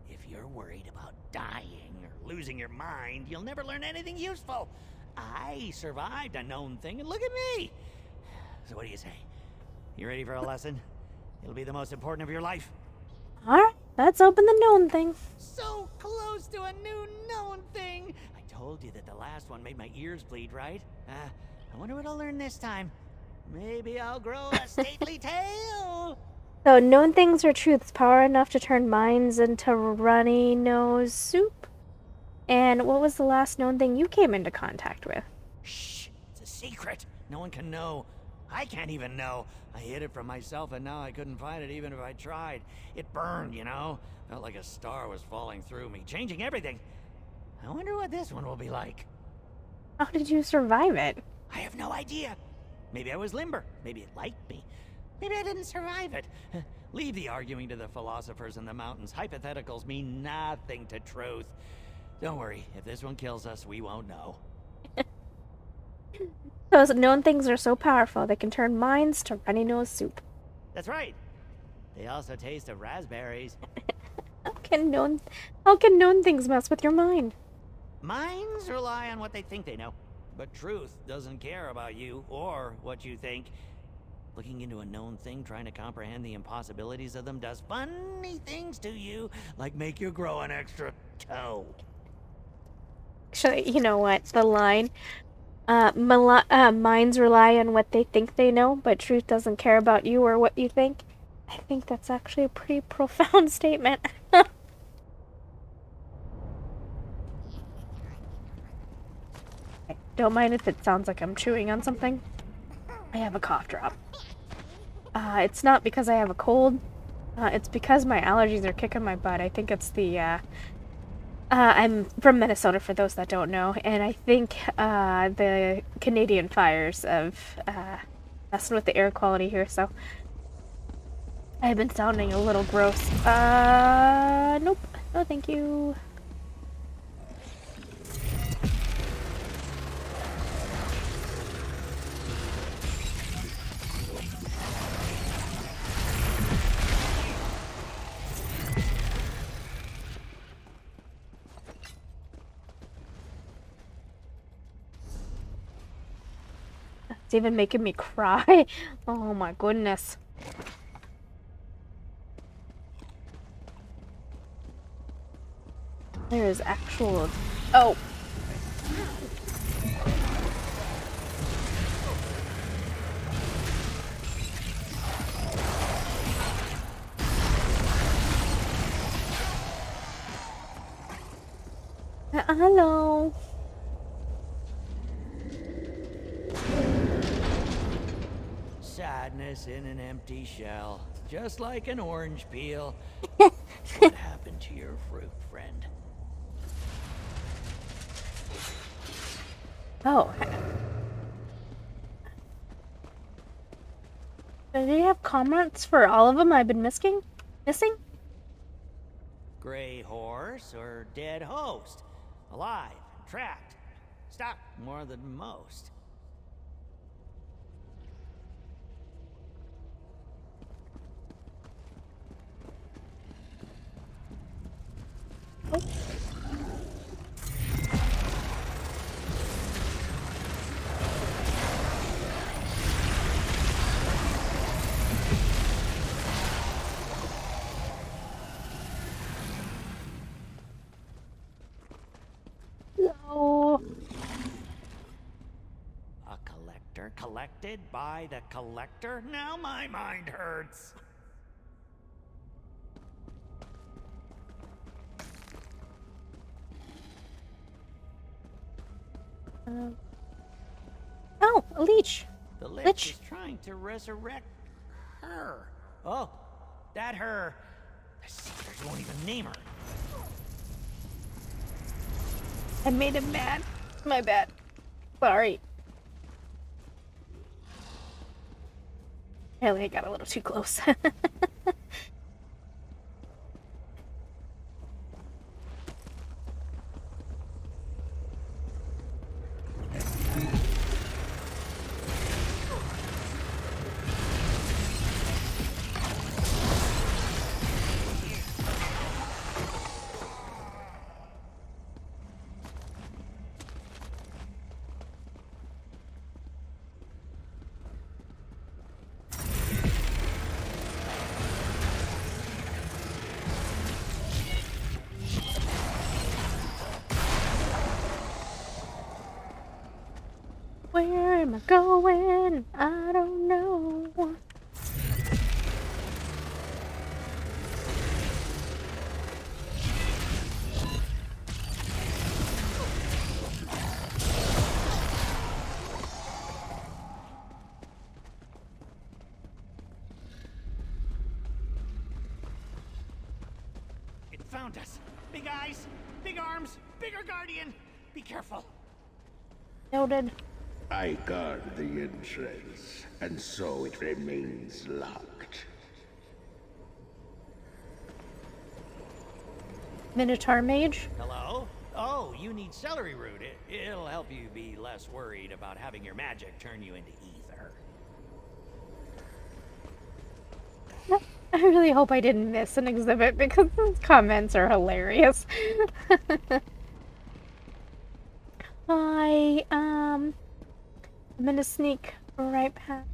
If you're worried about dying or losing your mind, you'll never learn anything useful. I survived a known thing, and look at me! So what do you say? You ready for a lesson? It'll be the most important of your life. Alright, let's open the known thing. So close to a new known thing! I told you that the last one made my ears bleed, right? I wonder what I'll learn this time. Maybe I'll grow a stately tail! So, known things are truths, power enough to turn minds into runny nose soup. And what was the last known thing you came into contact with? Shh! It's a secret! No one can know. I can't even know. I hid it from myself and now I couldn't find it even if I tried. It burned, you know? Felt like a star was falling through me, changing everything. I wonder what this one will be like. How did you survive it? I have no idea. Maybe I was limber. Maybe it liked me. Maybe I didn't survive it. Leave the arguing to the philosophers in the mountains. Hypotheticals mean nothing to truth. Don't worry, if this one kills us, we won't know. Those known things are so powerful they can turn minds to runny nose soup. That's right. They also taste of raspberries. How can known things mess with your mind? Minds rely on what they think they know. But truth doesn't care about you or what you think. Looking into a known thing, trying to comprehend the impossibilities of them does funny things to you, like make you grow an extra toe. Actually, you know what? The line, minds rely on what they think they know, but truth doesn't care about you or what you think. I think that's actually a pretty profound statement. Don't mind if it sounds like I'm chewing on something. I have a cough drop. It's not because I have a cold. It's because my allergies are kicking my butt. I think it's the, I'm from Minnesota, for those that don't know, and I think the Canadian fires of messing with the air quality here, so I've been sounding a little gross. Nope. No, thank you. It's even making me cry. Oh my goodness. There is actual... Oh! Hello! Sadness in an empty shell. Just like an orange peel. What happened to your fruit, friend? Oh. Do they have comments for all of them I've been missing? Gray horse or dead host? Alive, trapped, stuck more than most. Oh. No. A collector collected by the collector? Now my mind hurts. Oh, a leech. The Lich is trying to resurrect her. Oh, that her. The Seekers won't even name her. I made him mad. My bad. Sorry. Really, I got a little too close. Where am I going? I don't know. It found us. Big eyes, big arms, bigger guardian. Be careful. Noted. I guard the entrance, and so it remains locked. Minotaur mage? Hello? Oh, you need celery root. It'll help you be less worried about having your magic turn you into ether. I really hope I didn't miss an exhibit because those comments are hilarious. I'm gonna sneak right past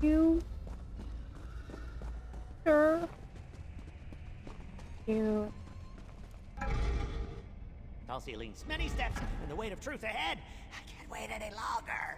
you. Sure. You. Tall ceilings, many steps, and the weight of truth ahead. I can't wait any longer.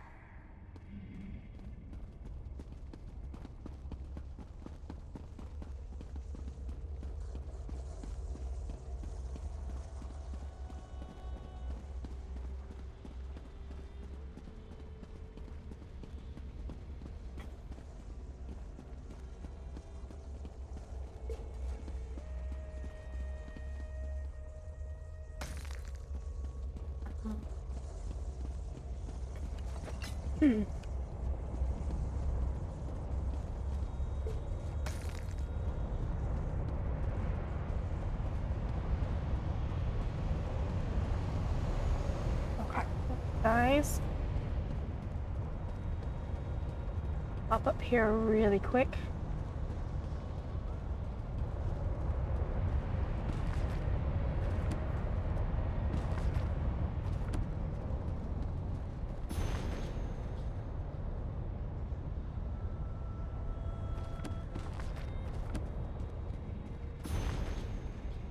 Okay. Guys. Pop up here really quick.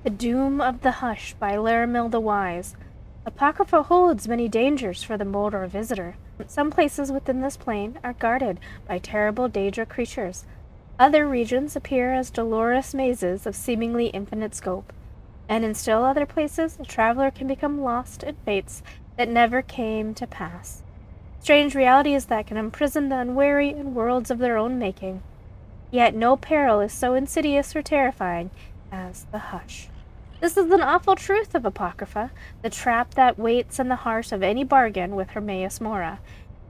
The Doom of the Hush by Laramil the Wise. Apocrypha holds many dangers for the Mordor visitor. Some places within this plane are guarded by terrible Daedra creatures. Other regions appear as dolorous mazes of seemingly infinite scope. And in still other places, a traveler can become lost in fates that never came to pass. Strange realities that can imprison the unwary in worlds of their own making. Yet no peril is so insidious or terrifying as the hush. This is an awful truth of Apocrypha, the trap that waits in the heart of any bargain with Hermaeus Mora.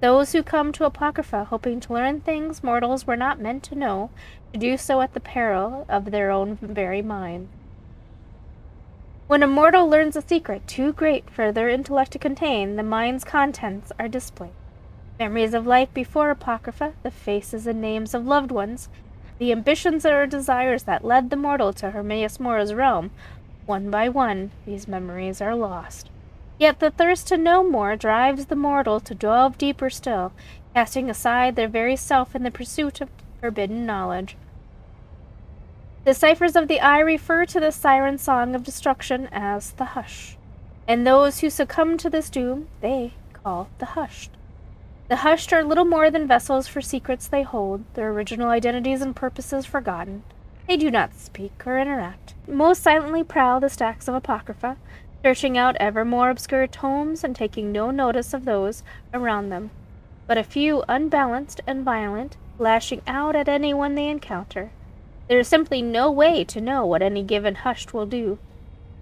Those who come to Apocrypha hoping to learn things mortals were not meant to know, to do so at the peril of their own very mind. When a mortal learns a secret too great for their intellect to contain, the mind's contents are displayed. Memories of life before Apocrypha, the faces and names of loved ones, the ambitions or desires that led the mortal to Hermaeus Mora's realm, one by one, these memories are lost. Yet the thirst to know more drives the mortal to delve deeper still, casting aside their very self in the pursuit of forbidden knowledge. The ciphers of the eye refer to the siren song of destruction as the Hush, and those who succumb to this doom they call the Hushed. The Hushed are little more than vessels for secrets they hold, their original identities and purposes forgotten. They do not speak or interact. Most silently prowl the stacks of Apocrypha, searching out ever more obscure tomes and taking no notice of those around them. But a few unbalanced and violent, lashing out at anyone they encounter. There is simply no way to know what any given Hushed will do.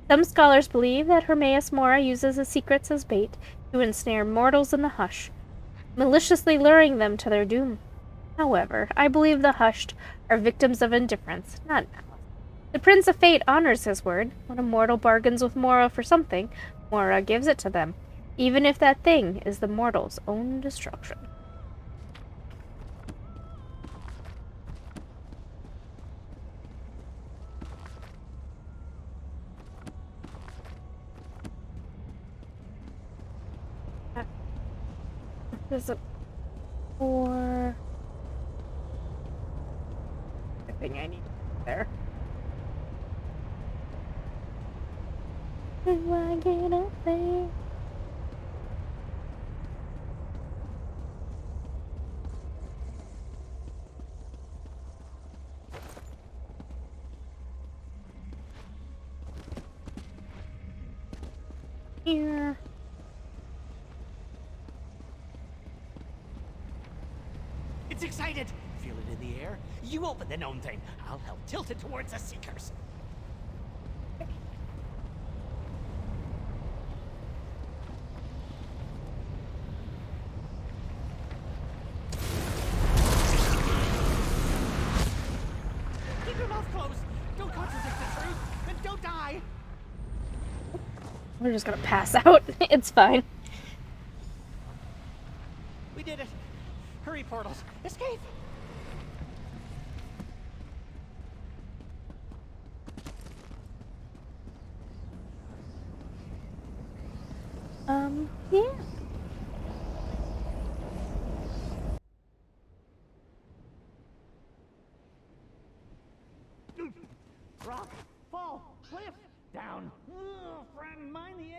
Some scholars believe that Hermaeus Mora uses his secrets as bait to ensnare mortals in the Hush, maliciously luring them to their doom. However, I believe the Hushed are victims of indifference, not malice. The Prince of Fate honors his word. When a mortal bargains with Mora for something, Mora gives it to them, even if that thing is the mortal's own destruction. There's a four. I think I need there. Do I get up there? Here. It's excited! Feel it in the air? You open the known thing. I'll help tilt it towards the Seekers. Keep your mouth closed! Don't contradict the truth! And don't die! We're just gonna pass out. It's fine. We did it! Hurry, portals! Escape! Yeah. Rock! Fall! Cliff! Down! Oh, friend, mind the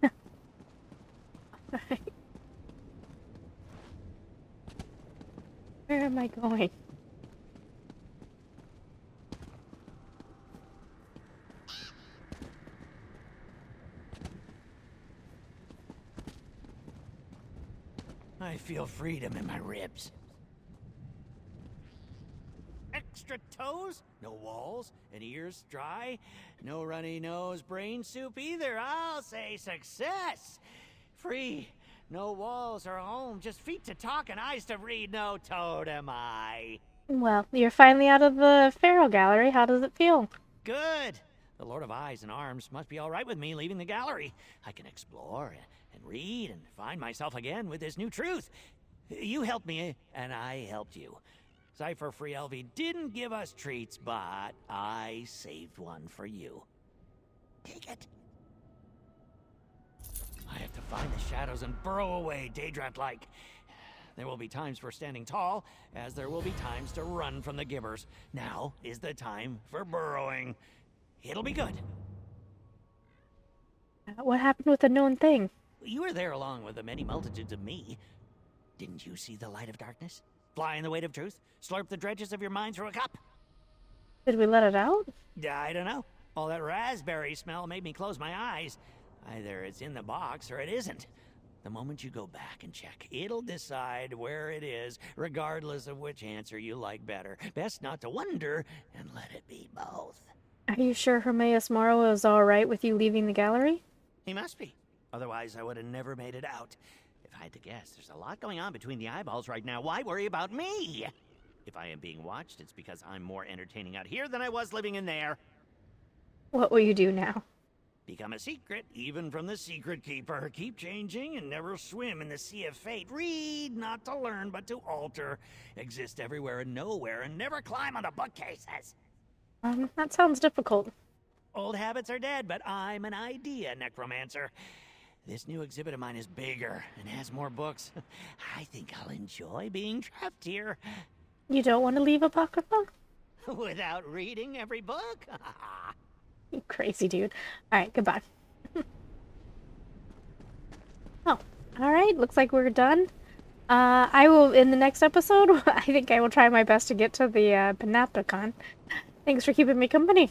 edge! Where am I going? I feel freedom in my ribs. Extra toes? No walls? And ears dry? No runny nose, brain soup either. I'll say success! Free. No walls or home, just feet to talk and eyes to read. No totem eye. Well, you're finally out of the Pharaoh Gallery. How does it feel? Good. The Lord of Eyes and Arms must be all right with me leaving the gallery. I can explore and read and find myself again with this new truth. You helped me, and I helped you. Cypher Free Elvie didn't give us treats, but I saved one for you. Take it. I have to find the shadows and burrow away, Daedrat-like. There will be times for standing tall, as there will be times to run from the gibbers. Now is the time for burrowing. It'll be good. What happened with the known thing? You were there along with the many multitudes of me. Didn't you see the light of darkness? Fly in the weight of truth? Slurp the dredges of your mind through a cup? Did we let it out? I don't know. All that raspberry smell made me close my eyes. Either it's in the box or it isn't. The moment you go back and check, it'll decide where it is, regardless of which answer you like better. Best not to wonder, and let it be both. Are you sure Hermaeus Morrow is alright with you leaving the gallery? He must be. Otherwise, I would have never made it out. If I had to guess, there's a lot going on between the eyeballs right now. Why worry about me? If I am being watched, it's because I'm more entertaining out here than I was living in there. What will you do now? Become a secret, even from the secret keeper. Keep changing and never swim in the sea of fate. Read, not to learn, but to alter. Exist everywhere and nowhere, and never climb on the bookcases. That sounds difficult. Old habits are dead, but I'm an idea necromancer. This new exhibit of mine is bigger and has more books. I think I'll enjoy being trapped here. You don't want to leave Apocrypha? Without reading every book? You crazy dude. Alright, goodbye. Oh, alright, looks like we're done. I will, in the next episode, I think I will try my best to get to the Panopticon. Thanks for keeping me company.